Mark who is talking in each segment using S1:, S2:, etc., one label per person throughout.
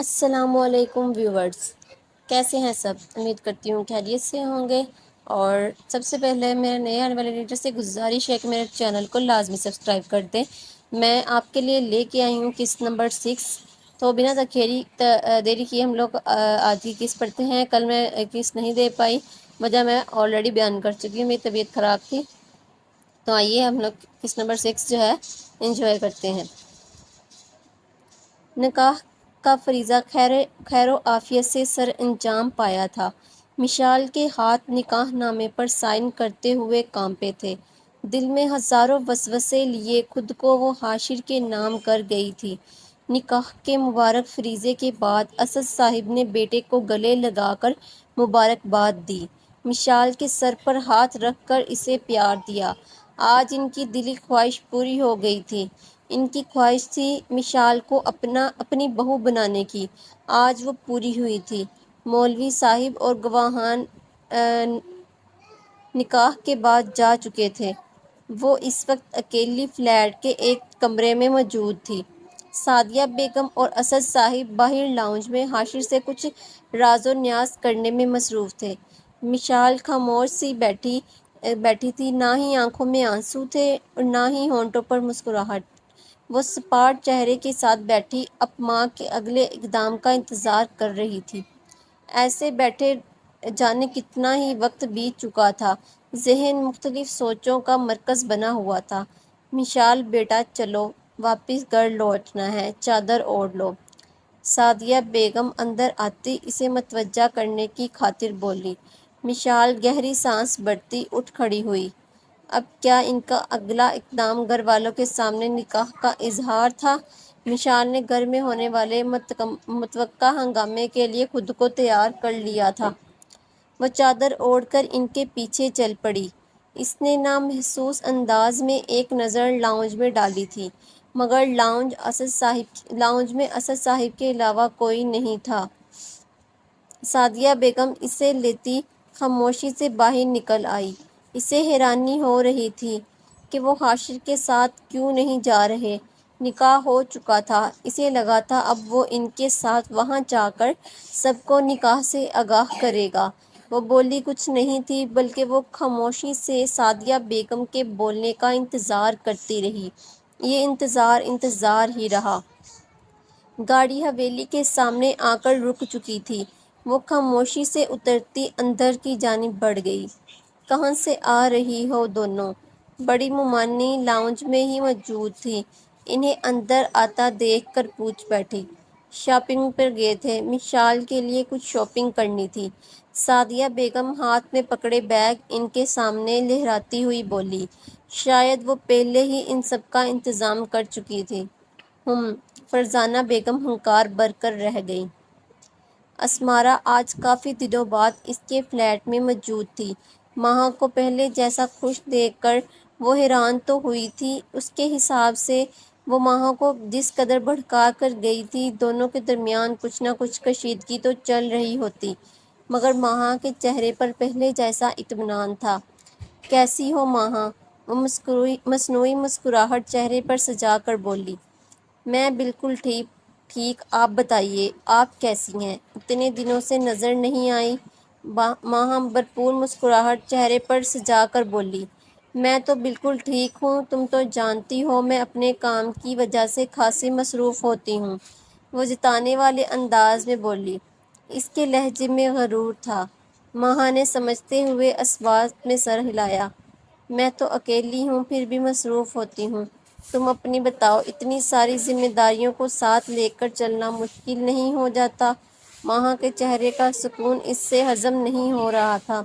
S1: السلام علیکم ویورز، کیسے ہیں سب؟ امید کرتی ہوں خیریت سے ہوں گے۔ اور سب سے پہلے میرے نئے آنے والے ریڈر سے گزارش ہے کہ میرے چینل کو لازمی سبسکرائب کر دیں۔ میں آپ کے لیے لے کے آئی ہوں قسط نمبر 6۔ تو بنا دیری کیے ہم لوگ آج کی قسط پڑھتے ہیں۔ کل میں قسط نہیں دے پائی، وجہ میں آلریڈی بیان کر چکی ہوں، میری طبیعت خراب تھی۔ تو آئیے ہم لوگ قسط نمبر 6 جو ہے انجوائے کرتے ہیں۔ نکاح کا فریضہ خیر و عافیت سے سر انجام پایا تھا۔ مشال کے ہاتھ نکاح نامے پر سائن کرتے ہوئے کانپے تھے۔ دل میں ہزاروں وسوسے لیے خود کو وہ حاشر کے نام کر گئی تھی۔ نکاح کے مبارک فریضے کے بعد اسد صاحب نے بیٹے کو گلے لگا کر مبارکباد دی۔ مشال کے سر پر ہاتھ رکھ کر اسے پیار دیا۔ آج ان کی دلی خواہش پوری ہو گئی تھی۔ ان کی خواہش تھی مشال کو اپنی بہو بنانے کی، آج وہ پوری ہوئی تھی۔ مولوی صاحب اور گواہان نکاح کے بعد جا چکے تھے۔ وہ اس وقت اکیلی فلیٹ کے ایک کمرے میں موجود تھی۔ سعدیہ بیگم اور اسد صاحب باہر لاؤنج میں حاشر سے کچھ راز و نیاز کرنے میں مصروف تھے۔ مشال خاموش سی بیٹھی تھی، نہ ہی آنکھوں میں آنسو تھے اور نہ ہی ہونٹوں پر مسکراہٹ۔ وہ سپاٹ چہرے کے ساتھ بیٹھی اب ماں کے اگلے اقدام کا انتظار کر رہی تھی۔ ایسے بیٹھے جانے کتنا ہی وقت بیت چکا تھا، ذہن مختلف سوچوں کا مرکز بنا ہوا تھا۔ مشال بیٹا چلو، واپس گھر لوٹنا ہے، چادر اوڑھ لو۔ سعدیہ بیگم اندر آتی اسے متوجہ کرنے کی خاطر بولی۔ مشال گہری سانس بھرتی اٹھ کھڑی ہوئی۔ اب کیا ان کا اگلا اقدام گھر والوں کے سامنے نکاح کا اظہار تھا؟ مشال نے گھر میں ہونے والے متوقع ہنگامے کے لیے خود کو تیار کر لیا تھا۔ وہ چادر اوڑھ کر ان کے پیچھے چل پڑی۔ اس نے نامحسوس انداز میں ایک نظر لاؤنج میں ڈالی تھی، مگر لاؤنج میں اسد صاحب کے علاوہ کوئی نہیں تھا۔ سعدیہ بیگم اسے لیتی خاموشی سے باہر نکل آئی۔ اسے حیرانی ہو رہی تھی کہ وہ حاشر کے ساتھ کیوں نہیں جا رہے۔ نکاح ہو چکا تھا، اسے لگا تھا اب وہ ان کے ساتھ وہاں جا کر سب کو نکاح سے آگاہ کرے گا۔ وہ بولی کچھ نہیں تھی، بلکہ وہ خاموشی سے سعدیہ بیگم کے بولنے کا انتظار کرتی رہی۔ یہ انتظار ہی رہا۔ گاڑی حویلی کے سامنے آ کر رک چکی تھی۔ وہ خاموشی سے اترتی اندر کی جانب بڑھ گئی۔ کہاں سے آ رہی ہو دونوں؟ بڑی ممانی لاؤنج میں ہی موجود تھی، انہیں اندر آتا دیکھ کر پوچھ بیٹھی۔ شاپنگ پر گئے تھے، مشال کے لیے کچھ شاپنگ کرنی تھی۔ سعدیہ بیگم ہاتھ میں پکڑے بیگ ان کے سامنے لہراتی ہوئی بولی۔ شاید وہ پہلے ہی ان سب کا انتظام کر چکی تھی۔ فرزانہ بیگم ہنکار بھر کر رہ گئیں۔ اسمارا آج کافی دنوں بعد اس کے فلیٹ میں موجود تھی۔ ماہا کو پہلے جیسا خوش دیکھ کر وہ حیران تو ہوئی تھی، اس کے حساب سے وہ ماہا کو جس قدر بھڑکا کر گئی تھی، دونوں کے درمیان کچھ نہ کچھ کشیدگی تو چل رہی ہوتی، مگر ماہا کے چہرے پر پہلے جیسا اطمینان تھا۔ کیسی ہو ماہا؟ وہ مصنوعی مسکراہٹ چہرے پر سجا کر بولی۔ میں بالکل ٹھیک، آپ بتائیے، آپ کیسی ہیں؟ اتنے دنوں سے نظر نہیں آئی۔ ماہا بھرپور مسکراہٹ چہرے پر سجا کر بولی۔ میں تو بالکل ٹھیک ہوں، تم تو جانتی ہو میں اپنے کام کی وجہ سے خاصی مصروف ہوتی ہوں، وہ جتانے والے انداز میں بولی۔ اس کے لہجے میں غرور تھا۔ ماہا نے سمجھتے ہوئے اسوات میں سر ہلایا۔ میں تو اکیلی ہوں، پھر بھی مصروف ہوتی ہوں۔ تم اپنی بتاؤ، اتنی ساری ذمہ داریوں کو ساتھ لے کر چلنا مشکل نہیں ہو جاتا؟ ماہا کے چہرے کا سکون اس سے ہضم نہیں ہو رہا تھا،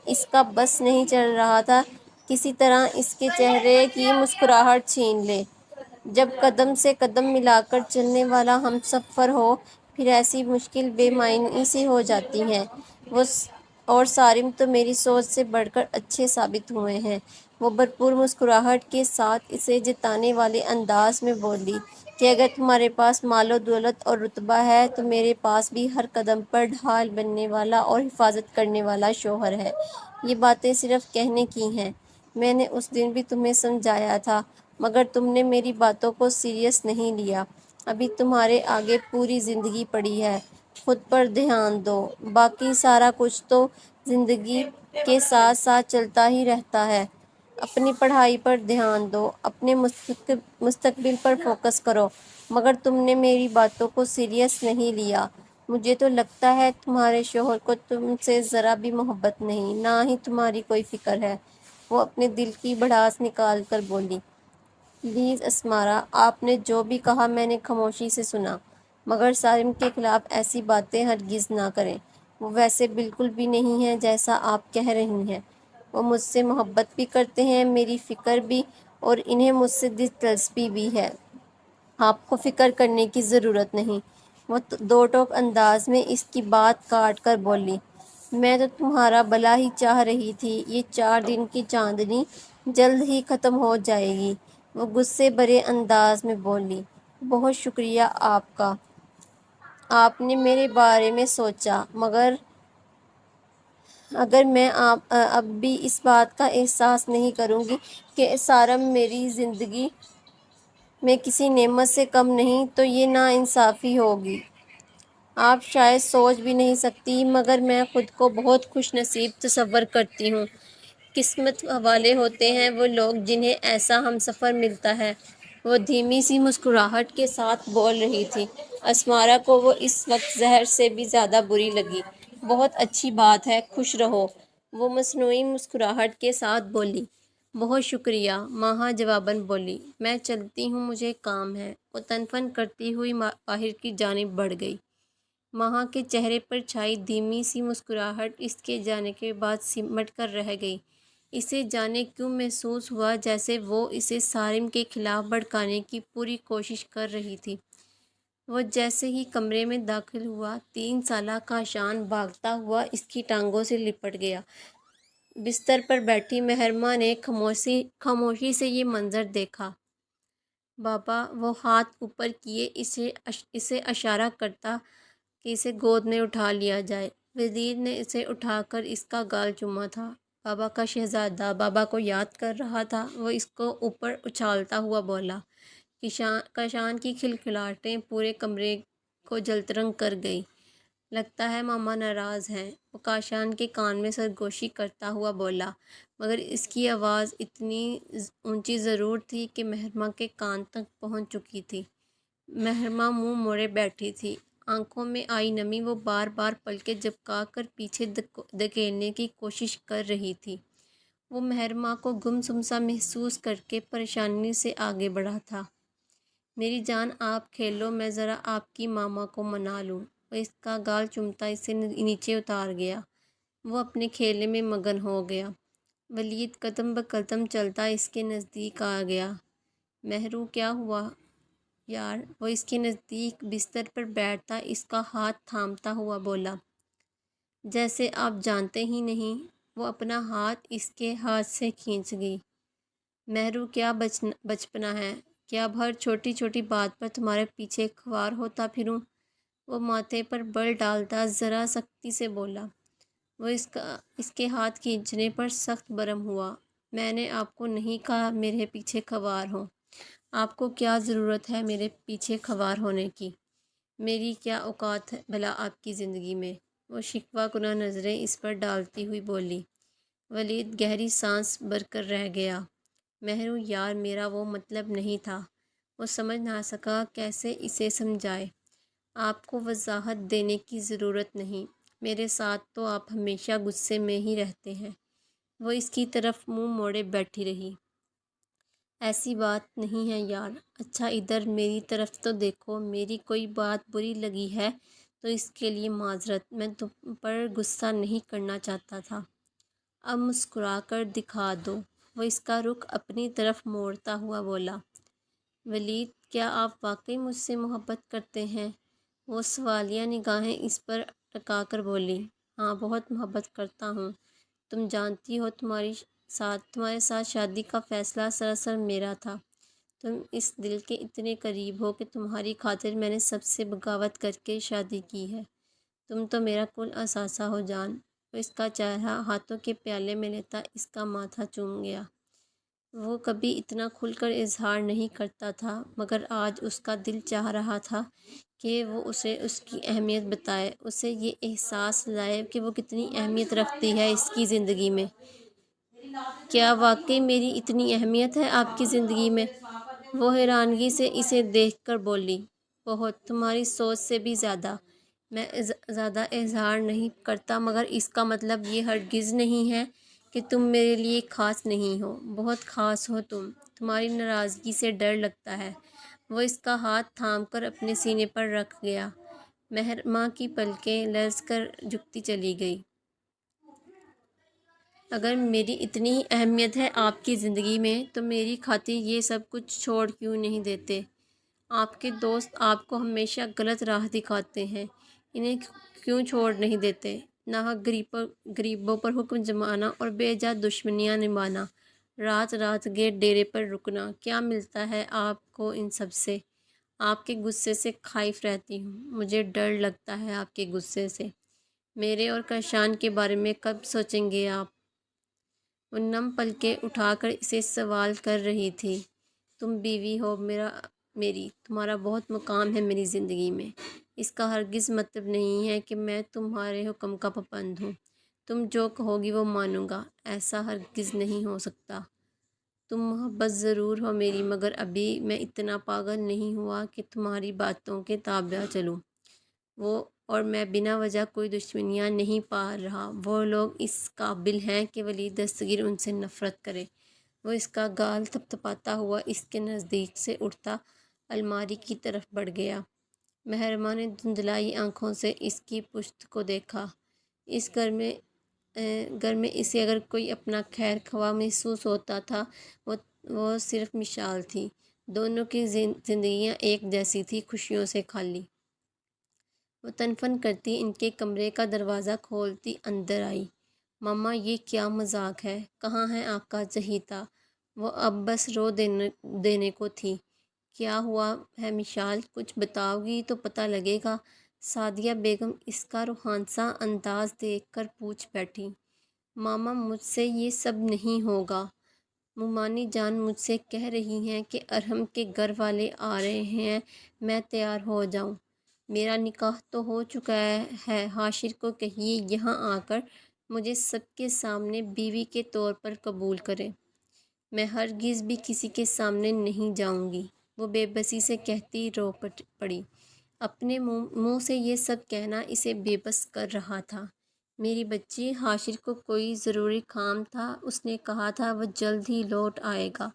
S1: اس کا بس نہیں چل رہا تھا کسی طرح اس کے چہرے کی مسکراہٹ چھین لے۔ جب قدم سے قدم ملا کر چلنے والا ہمسفر ہو، پھر ایسی مشکل بے معنی سی ہو جاتی ہیں۔ وہ اور صارم تو میری سوچ سے بڑھ کر اچھے ثابت ہوئے ہیں۔ وہ بھرپور مسکراہٹ کے ساتھ اسے جتانے والے انداز میں بولی کہ اگر تمہارے پاس مال و دولت اور رتبہ ہے تو میرے پاس بھی ہر قدم پر ڈھال بننے والا اور حفاظت کرنے والا شوہر ہے۔ یہ باتیں صرف کہنے کی ہیں، میں نے اس دن بھی تمہیں سمجھایا تھا، مگر تم نے میری باتوں کو سیریس نہیں لیا۔ ابھی تمہارے آگے پوری زندگی پڑی ہے، خود پر دھیان دو، باقی سارا کچھ تو زندگی کے ساتھ ساتھ چلتا ہی رہتا ہے۔ اپنی پڑھائی پر دھیان دو، اپنے مستقبل پر فوکس کرو۔ مگر تم نے میری باتوں کو سیریس نہیں لیا۔ مجھے تو لگتا ہے تمہارے شوہر کو تم سے ذرا بھی محبت نہیں، نہ ہی تمہاری کوئی فکر ہے۔ وہ اپنے دل کی بھڑاس نکال کر بولی، پلیز اسمارا، آپ نے جو بھی کہا میں نے خاموشی سے سنا، مگر سالم کے خلاف ایسی باتیں ہرگز نہ کریں۔ وہ ویسے بالکل بھی نہیں ہے جیسا آپ کہہ رہی ہیں۔ وہ مجھ سے محبت بھی کرتے ہیں، میری فکر بھی، اور انہیں مجھ سے دلچسپی بھی ہے۔ آپ کو فکر کرنے کی ضرورت نہیں۔ وہ دو ٹوک انداز میں اس کی بات کاٹ کر بولی، میں تو تمہارا بھلا ہی چاہ رہی تھی، یہ 4 دن کی چاندنی جلد ہی ختم ہو جائے گی۔ وہ غصے بھرے انداز میں بولی، بہت شکریہ آپ کا، آپ نے میرے بارے میں سوچا، مگر اگر میں اب بھی اس بات کا احساس نہیں کروں گی کہ سارم میری زندگی میں کسی نعمت سے کم نہیں، تو یہ ناانصافی ہوگی۔ آپ شاید سوچ بھی نہیں سکتی، مگر میں خود کو بہت خوش نصیب تصور کرتی ہوں۔ قسمت والے ہوتے ہیں وہ لوگ جنہیں ایسا ہمسفر ملتا ہے۔ وہ دھیمی سی مسکراہٹ کے ساتھ بول رہی تھی۔ اسمارا کو وہ اس وقت زہر سے بھی زیادہ بری لگی۔ بہت اچھی بات ہے، خوش رہو، وہ مصنوعی مسکراہٹ کے ساتھ بولی۔ بہت شکریہ، ماہا جواباً بولی، میں چلتی ہوں، مجھے کام ہے۔ وہ تنفن کرتی ہوئی باہر کی جانب بڑھ گئی۔ ماہا کے چہرے پر چھائی دھیمی سی مسکراہٹ اس کے جانے کے بعد سمٹ کر رہ گئی۔ اسے جانے کیوں محسوس ہوا جیسے وہ اسے سالم کے خلاف بھڑکانے کی پوری کوشش کر رہی تھی۔ وہ جیسے ہی کمرے میں داخل ہوا، 3 سالہ کاشان بھاگتا ہوا اس کی ٹانگوں سے لپٹ گیا۔ بستر پر بیٹھی مہرماں نے خاموشی سے یہ منظر دیکھا۔ بابا، وہ ہاتھ اوپر کیے اسے اشارہ کرتا کہ اسے گود میں اٹھا لیا جائے۔ ولید نے اسے اٹھا کر اس کا گال چوما تھا۔ بابا کا شہزادہ بابا کو یاد کر رہا تھا۔ وہ اس کو اوپر اچھالتا ہوا بولا۔ کاشان کی کھلکھلاہٹیں پورے کمرے کو جلترنگ کر گئی۔ لگتا ہے ماما ناراض ہیں، وہ کاشان کے کان میں سرگوشی کرتا ہوا بولا، مگر اس کی آواز اتنی اونچی ضرور تھی کہ مہرماں کے کان تک پہنچ چکی تھی۔ مہرماں منہ موڑے بیٹھی تھی، آنکھوں میں آئی نمی۔ وہ بار بار پلکیں جھپکا کر پیچھے دھکیلنے کی کوشش کر رہی تھی۔ وہ مہرماں کو گمسم سا محسوس کر کے پریشانی سے آگے بڑھا تھا۔ میری جان، آپ کھیلو، میں ذرا آپ کی ماما کو منا لوں۔ وہ اس کا گال چومتا اسے نیچے اتار گیا۔ وہ اپنے کھیلے میں مگن ہو گیا۔ ولید قدم بقدم چلتا اس کے نزدیک آ گیا۔ مہرو، کیا ہوا یار؟ وہ اس کے نزدیک بستر پر بیٹھتا اس کا ہاتھ تھامتا ہوا بولا، جیسے آپ جانتے ہی نہیں۔ وہ اپنا ہاتھ اس کے ہاتھ سے کھینچ گئی۔ مہرو، کیا بچپنا ہے کہ اب ہر چھوٹی چھوٹی بات پر تمہارے پیچھے خوار ہوتا پھروں؟ وہ ماتھے پر بل ڈالتا ذرا سختی سے بولا۔ وہ اس کے ہاتھ کھینچنے پر سخت برہم ہوا۔ میں نے آپ کو نہیں کہا میرے پیچھے خوار ہوں۔ آپ کو کیا ضرورت ہے میرے پیچھے خوار ہونے کی؟ میری کیا اوقات ہے بھلا آپ کی زندگی میں؟ وہ شکوہ کناں نظریں اس پر ڈالتی ہوئی بولی۔ ولید گہری سانس بھر کر رہ گیا۔ مہرو یار، میرا وہ مطلب نہیں تھا۔ وہ سمجھ نہ سکا کیسے اسے سمجھائے۔ آپ کو وضاحت دینے کی ضرورت نہیں، میرے ساتھ تو آپ ہمیشہ غصے میں ہی رہتے ہیں۔ وہ اس کی طرف منہ موڑے بیٹھی رہی۔ ایسی بات نہیں ہے یار، اچھا ادھر میری طرف تو دیکھو، میری کوئی بات بری لگی ہے تو اس کے لیے معذرت، میں تم پر غصہ نہیں کرنا چاہتا تھا۔ اب مسکرا کر دکھا دو۔ وہ اس کا رخ اپنی طرف موڑتا ہوا بولا، ولید، کیا آپ واقعی مجھ سے محبت کرتے ہیں؟ وہ سوالیہ نگاہیں اس پر ٹکا کر بولی، ہاں، بہت محبت کرتا ہوں۔ تم جانتی ہو تمہارے ساتھ شادی کا فیصلہ سراسر میرا تھا۔ تم اس دل کے اتنے قریب ہو کہ تمہاری خاطر میں نے سب سے بغاوت کر کے شادی کی ہے۔ تم تو میرا کل اثاثہ ہو جان۔ وہ اس کا چہرہ ہاتھوں کے پیالے میں لیتا اس کا ماتھا چوم گیا۔ وہ کبھی اتنا کھل کر اظہار نہیں کرتا تھا، مگر آج اس کا دل چاہ رہا تھا کہ وہ اسے اس کی اہمیت بتائے، اسے یہ احساس لائے کہ وہ کتنی اہمیت رکھتی ہے اس کی زندگی میں۔ کیا واقعی میری اتنی اہمیت ہے آپ کی زندگی میں؟ وہ حیرانگی سے اسے دیکھ کر بولی، بہت، تمہاری سوچ سے بھی زیادہ۔ میں زیادہ اظہار نہیں کرتا، مگر اس کا مطلب یہ ہرگز نہیں ہے کہ تم میرے لیے خاص نہیں ہو، بہت خاص ہو تم۔ تمہاری ناراضگی سے ڈر لگتا ہے۔ وہ اس کا ہاتھ تھام کر اپنے سینے پر رکھ گیا۔ مہرماں کی پلکیں لرز کر جھکتی چلی گئی۔ اگر میری اتنی ہی اہمیت ہے آپ کی زندگی میں تو میری خاطر یہ سب کچھ چھوڑ کیوں نہیں دیتے؟ آپ کے دوست آپ کو ہمیشہ غلط راہ دکھاتے ہیں، انہیں کیوں چھوڑ نہیں دیتے؟ ناحق غریبوں پر حکم جمانا اور بے جا دشمنیاں نبھانا، رات رات گئے ڈیرے پر رکنا، کیا ملتا ہے آپ کو ان سب سے؟ آپ کے غصے سے خائف رہتی ہوں، مجھے ڈر لگتا ہے آپ کے غصے سے۔ میرے اور کہشان کے بارے میں کب سوچیں گے آپ؟ وہ نم پلکیں اٹھا کر اسے سوال کر رہی تھی۔ تم بیوی ہو میری، تمہارا بہت مقام ہے میری زندگی میں۔ اس کا ہرگز مطلب نہیں ہے کہ میں تمہارے حکم کا پابند ہوں، تم جو کہو گی وہ مانوں گا، ایسا ہرگز نہیں ہو سکتا۔ تم محبت ضرور ہو میری، مگر ابھی میں اتنا پاگل نہیں ہوا کہ تمہاری باتوں کے تابع چلوں۔ وہ اور میں بنا وجہ کوئی دشمنیاں نہیں پال رہا۔ وہ لوگ اس قابل ہیں کہ ولی دستگیر ان سے نفرت کرے۔ وہ اس کا گال تھپتھپاتا ہوا اس کے نزدیک سے اٹھتا الماری کی طرف بڑھ گیا۔ مہرماں نے دھندلائی آنکھوں سے اس کی پشت کو دیکھا۔ اس گھر میں اسے اگر کوئی اپنا خیر خواہ محسوس ہوتا تھا وہ صرف مشال تھی۔ دونوں کی زندگیاں ایک جیسی تھی، خوشیوں سے خالی۔ وہ تنفن کرتی ان کے کمرے کا دروازہ کھولتی اندر آئی۔ ماما، یہ کیا مذاق ہے؟ کہاں ہے آپ کا چہیتا؟ وہ اب بس رو دینے کو تھی۔ کیا ہوا ہے مشال؟ کچھ بتاؤ گی تو پتہ لگے گا۔ سعدیہ بیگم اس کا روحانسا انداز دیکھ کر پوچھ بیٹھی۔ ماما، مجھ سے یہ سب نہیں ہوگا۔ مومانی جان مجھ سے کہہ رہی ہیں کہ ارحم کے گھر والے آ رہے ہیں، میں تیار ہو جاؤں۔ میرا نکاح تو ہو چکا ہے، حاشر کو کہیے یہاں آ کر مجھے سب کے سامنے بیوی کے طور پر قبول کرے۔ میں ہرگز بھی کسی کے سامنے نہیں جاؤں گی، وہ بے بسی سے کہتی رو پڑی۔ اپنے منہ سے یہ سب کہنا اسے بے بس کر رہا تھا۔ میری بچی، حاشر کو کوئی ضروری کام تھا، اس نے کہا تھا وہ جلد ہی لوٹ آئے گا۔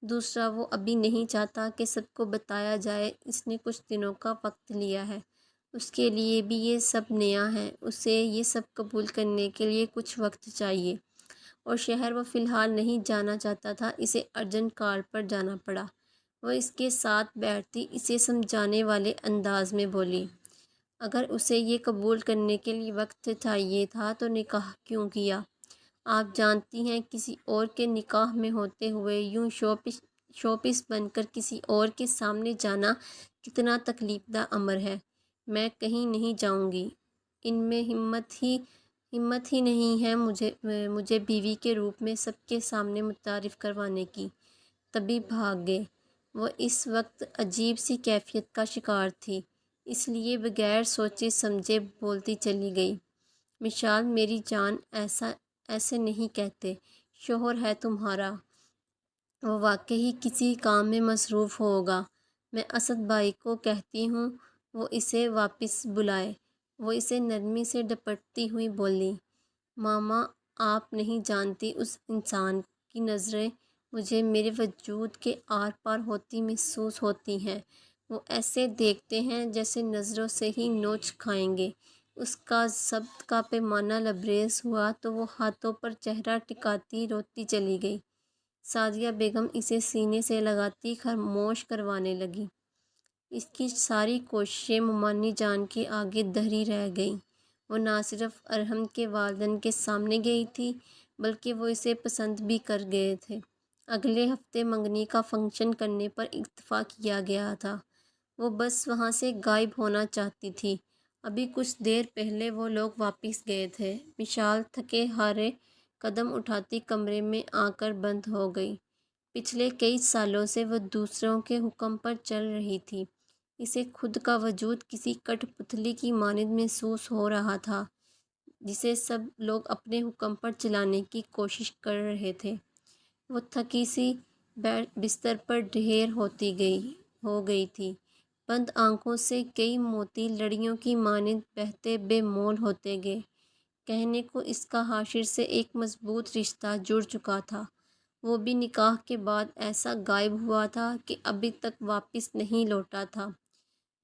S1: دوسرا، وہ ابھی نہیں چاہتا کہ سب کو بتایا جائے، اس نے کچھ دنوں کا وقت لیا ہے۔ اس کے لیے بھی یہ سب نیا ہے، اسے یہ سب قبول کرنے کے لیے کچھ وقت چاہیے۔ اور شہر وہ فی الحال نہیں جانا چاہتا تھا، اسے ارجنٹ کال پر جانا پڑا۔ وہ اس کے ساتھ بیٹھتی اسے سمجھانے والے انداز میں بولی، اگر اسے یہ قبول کرنے کے لیے وقت چاہیے تھا تو نکاح کیوں کیا؟ آپ جانتی ہیں کسی اور کے نکاح میں ہوتے ہوئے یوں شو پیس بن کر کسی اور کے سامنے جانا کتنا تکلیف دہ امر ہے۔ میں کہیں نہیں جاؤں گی، ان میں ہمت ہی نہیں ہے مجھے بیوی کے روپ میں سب کے سامنے متعارف کروانے کی۔ تبھی بھاگ گئے۔ وہ اس وقت عجیب سی کیفیت کا شکار تھی، اس لیے بغیر سوچے سمجھے بولتی چلی گئی، مشال میری جان، ایسے نہیں کہتے، شوہر ہے تمہارا، وہ واقعی کسی کام میں مصروف ہوگا۔ میں اسد بھائی کو کہتی ہوں وہ اسے واپس بلائے۔ وہ اسے نرمی سے ڈپٹتی ہوئی بولی، ماما، آپ نہیں جانتی اس انسان کی نظریں مجھے میرے وجود کے آر پار ہوتی محسوس ہوتی ہیں۔ وہ ایسے دیکھتے ہیں جیسے نظروں سے ہی نوچ کھائیں گے۔ اس کا ضبط کا پیمانہ لبریز ہوا تو وہ ہاتھوں پر چہرہ ٹکاتی روتی چلی گئی۔ سعدیہ بیگم اسے سینے سے لگاتی خاموش کروانے لگی۔ اس کی ساری کوششیں مومانی جان کے آگے دھری رہ گئیں۔ وہ نہ صرف ارحم کے والدین کے سامنے گئی تھی بلکہ وہ اسے پسند بھی کر گئے تھے۔ اگلے ہفتے منگنی کا فنکشن کرنے پر اتفاق کیا گیا تھا۔ وہ بس وہاں سے غائب ہونا چاہتی تھی۔ ابھی کچھ دیر پہلے وہ لوگ واپس گئے تھے۔ مشال تھکے ہارے قدم اٹھاتی کمرے میں آ کر بند ہو گئی۔ پچھلے کئی سالوں سے وہ دوسروں کے حکم پر چل رہی تھی۔ اسے خود کا وجود کسی کٹ پتلی کی مانند محسوس ہو رہا تھا جسے سب لوگ اپنے حکم پر چلانے کی کوشش کر رہے تھے۔ وہ تھکی سی بستر پر ڈھیر ہو گئی تھی۔ بند آنکھوں سے کئی موتی لڑیوں کی مانند بہتے بے مول ہوتے گئے۔ کہنے کو اس کا حاشر سے ایک مضبوط رشتہ جڑ چکا تھا، وہ بھی نکاح کے بعد ایسا غائب ہوا تھا کہ ابھی تک واپس نہیں لوٹا تھا۔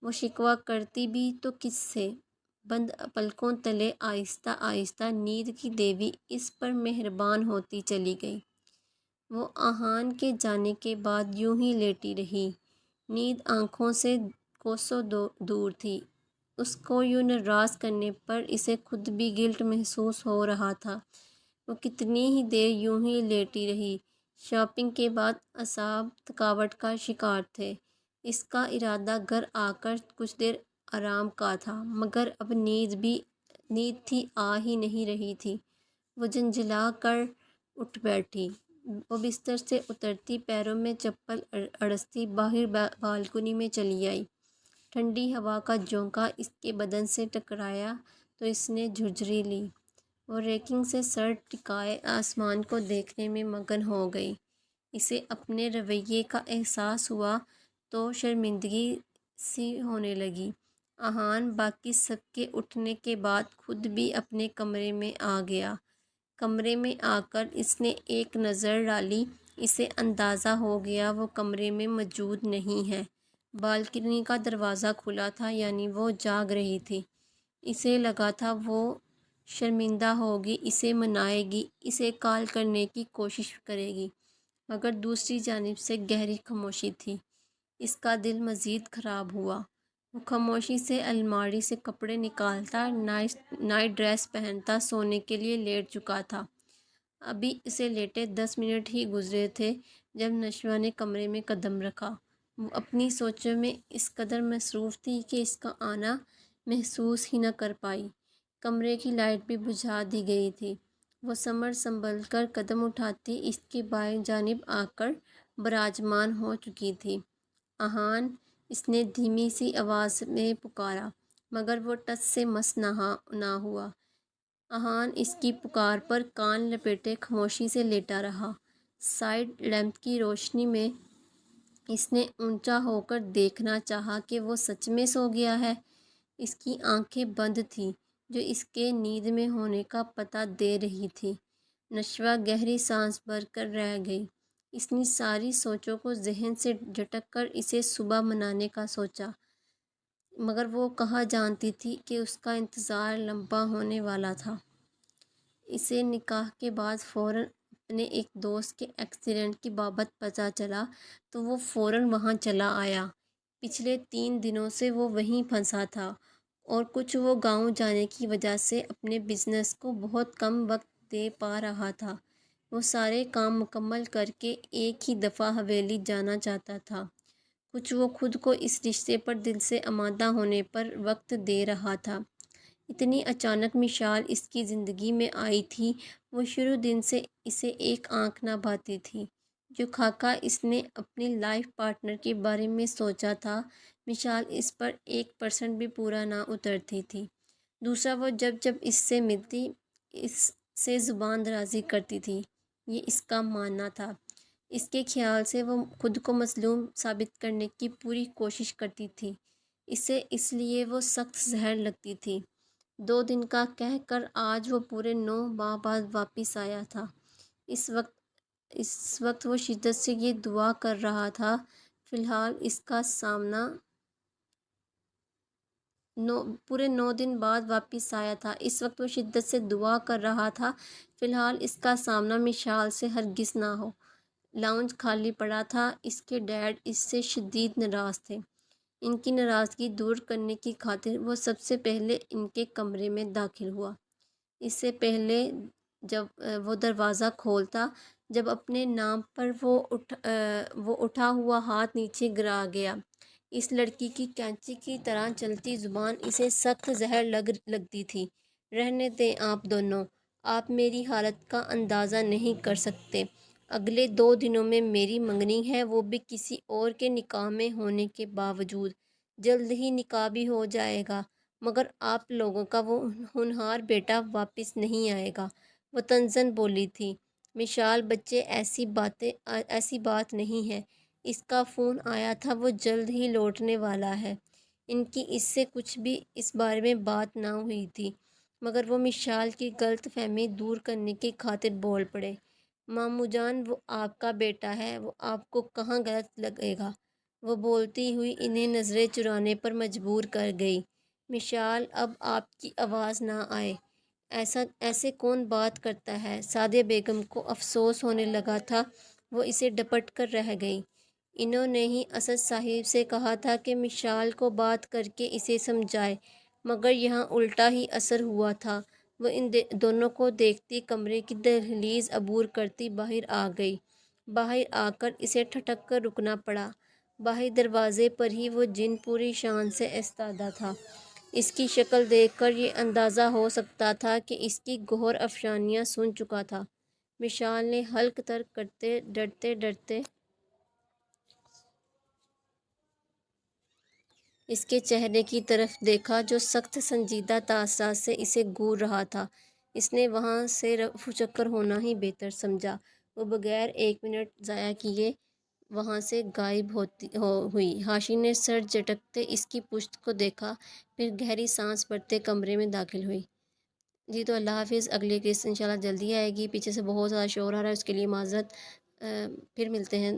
S1: وہ شکوہ کرتی بھی تو کس سے؟ بند پلکوں تلے آہستہ آہستہ نیند کی دیوی اس پر مہربان ہوتی چلی گئی۔ وہ آہان کے جانے کے بعد یوں ہی لیٹی رہی۔ نیند آنکھوں سے کوسوں دور تھی۔ اس کو یوں ناراض کرنے پر اسے خود بھی گلٹ محسوس ہو رہا تھا۔ وہ کتنی ہی دیر یوں ہی لیٹی رہی۔ شاپنگ کے بعد اعصاب تھکاوٹ کا شکار تھے۔ اس کا ارادہ گھر آ کر کچھ دیر آرام کا تھا، مگر اب نیند تھی آ ہی نہیں رہی تھی۔ وہ جھنجھلا کر اٹھ بیٹھی۔ وہ بستر سے اترتی، پیروں میں چپل اڑستی باہر بالکنی میں چلی آئی۔ ٹھنڈی ہوا کا جھونکا اس کے بدن سے ٹکرایا تو اس نے جھرجھری لی۔ وہ ریکنگ سے سر ٹکائے آسمان کو دیکھنے میں مگن ہو گئی۔ اسے اپنے رویے کا احساس ہوا تو شرمندگی سی ہونے لگی۔ آہان باقی سب کے اٹھنے کے بعد خود بھی اپنے کمرے میں آ گیا۔ کمرے میں آ کر اس نے ایک نظر ڈالی۔ اسے اندازہ ہو گیا وہ کمرے میں موجود نہیں ہے۔ بالکنی کا دروازہ کھلا تھا، یعنی وہ جاگ رہی تھی۔ اسے لگا تھا وہ شرمندہ ہوگی، اسے منائے گی، اسے کال کرنے کی کوشش کرے گی، مگر دوسری جانب سے گہری خاموشی تھی۔ اس کا دل مزید خراب ہوا۔ وہ خاموشی سے الماری سے کپڑے نکالتا، نائٹ ڈریس پہنتا سونے کے لیے لیٹ چکا تھا۔ ابھی اسے لیٹے 10 منٹ ہی گزرے تھے جب نشوہ نے کمرے میں قدم رکھا۔ وہ اپنی سوچوں میں اس قدر مصروف تھی کہ اس کا آنا محسوس ہی نہ کر پائی۔ کمرے کی لائٹ بھی بجھا دی گئی تھی۔ وہ سنبھل کر قدم اٹھاتی اس کی بائیں جانب آ کر براجمان ہو چکی تھی۔ آہان! اس نے دھیمی سی آواز میں پکارا، مگر وہ ٹس سے مس نہ ہوا۔ آہان اس کی پکار پر کان لپیٹے خاموشی سے لیٹا رہا۔ سائیڈ لیمپ کی روشنی میں اس نے اونچا ہو کر دیکھنا چاہا کہ وہ سچ میں سو گیا ہے۔ اس کی آنکھیں بند تھیں جو اس کے نیند میں ہونے کا پتہ دے رہی تھی۔ نشوہ گہری سانس بھر کر رہ گئی۔ اس نے ساری سوچوں کو ذہن سے جھٹک کر اسے صبح منانے کا سوچا، مگر وہ کہاں جانتی تھی کہ اس کا انتظار لمبا ہونے والا تھا۔ اسے نکاح کے بعد فوراً اپنے ایک دوست کے ایکسیڈنٹ کی بابت پتہ چلا تو وہ فوراً وہاں چلا آیا۔ پچھلے 3 دنوں سے وہ وہیں پھنسا تھا اور کچھ وہ گاؤں جانے کی وجہ سے اپنے بزنس کو بہت کم وقت دے پا رہا تھا۔ وہ سارے کام مکمل کر کے ایک ہی دفعہ حویلی جانا چاہتا تھا۔ کچھ وہ خود کو اس رشتے پر دل سے آمادہ ہونے پر وقت دے رہا تھا۔ اتنی اچانک مشال اس کی زندگی میں آئی تھی۔ وہ شروع دن سے اسے ایک آنکھ نہ بھاتی تھی۔ جو خاکہ اس نے اپنی لائف پارٹنر کے بارے میں سوچا تھا، مشال اس پر 1% بھی پورا نہ اترتی تھی۔ دوسرا، وہ جب اس سے ملتی اس سے زبان درازی کرتی تھی، یہ اس کا ماننا تھا۔ اس کے خیال سے وہ خود کو مظلوم ثابت کرنے کی پوری کوشش کرتی تھی۔ اسے اس لیے وہ سخت زہر لگتی تھی۔ 2 دن کا کہہ کر آج وہ پورے 9 ماہ بعد واپس آیا تھا۔ اس وقت وہ شدت سے یہ دعا کر رہا تھا فی الحال اس کا سامنا پورے 9 دن بعد واپس آیا تھا۔ اس وقت وہ شدت سے دعا کر رہا تھا فی الحال اس کا سامنا مشال سے ہرگز نہ ہو۔ لاؤنج خالی پڑا تھا۔ اس کے ڈیڈ اس سے شدید ناراض تھے۔ ان کی ناراضگی دور کرنے کی خاطر وہ سب سے پہلے ان کے کمرے میں داخل ہوا۔ اس سے پہلے جب وہ دروازہ کھولتا، جب اپنے نام پر وہ اٹھا ہوا ہاتھ نیچے گرا گیا۔ اس لڑکی کی کینچی کی طرح چلتی زبان اسے سخت زہر لگتی تھی۔ رہنے دیں آپ دونوں، آپ میری حالت کا اندازہ نہیں کر سکتے۔ اگلے 2 دنوں میں میری منگنی ہے، وہ بھی کسی اور کے نکاح میں ہونے کے باوجود۔ جلد ہی نکاح بھی ہو جائے گا، مگر آپ لوگوں کا وہ ہونہار بیٹا واپس نہیں آئے گا، وہ طنزاً بولی تھی۔ مشال بچے، ایسی بات نہیں ہے، اس کا فون آیا تھا، وہ جلد ہی لوٹنے والا ہے۔ ان کی اس سے کچھ بھی اس بارے میں بات نہ ہوئی تھی، مگر وہ مشال کی غلط فہمی دور کرنے کی خاطر بول پڑے۔ ماموں جان، وہ آپ کا بیٹا ہے، وہ آپ کو کہاں غلط لگے گا؟ وہ بولتی ہوئی انہیں نظریں چرانے پر مجبور کر گئی۔ مشال، اب آپ کی آواز نہ آئے، ایسے کون بات کرتا ہے؟ سعدیہ بیگم کو افسوس ہونے لگا تھا، وہ اسے ڈپٹ کر رہ گئی۔ انہوں نے ہی اسد صاحب سے کہا تھا کہ مشال کو بات کر کے اسے سمجھائے، مگر یہاں الٹا ہی اثر ہوا تھا۔ وہ ان دونوں کو دیکھتی کمرے کی دہلیز عبور کرتی باہر آ گئی۔ باہر آ کر اسے ٹھٹک کر رکنا پڑا۔ باہر دروازے پر ہی وہ جن پوری شان سے ایستادہ تھا۔ اس کی شکل دیکھ کر یہ اندازہ ہو سکتا تھا کہ اس کی گوہر افشانیاں سن چکا تھا۔ مشال نے حلق ترک کرتے ڈرتے ڈرتے اس کے چہرے کی طرف دیکھا، جو سخت سنجیدہ تاثرات سے اسے گور رہا تھا۔ اس نے وہاں سے رفو چکر ہونا ہی بہتر سمجھا۔ وہ بغیر 1 منٹ ضائع کیے وہاں سے غائب ہوئی۔ حاشی نے سر جھٹکتے اس کی پشت کو دیکھا، پھر گہری سانس بھرتے کمرے میں داخل ہوئی۔ جی تو اللہ حافظ، اگلی قسط انشاءاللہ جلدی آئے گی۔ پیچھے سے بہت زیادہ شور آ رہا ہے، اس کے لیے معذرت۔ پھر ملتے ہیں۔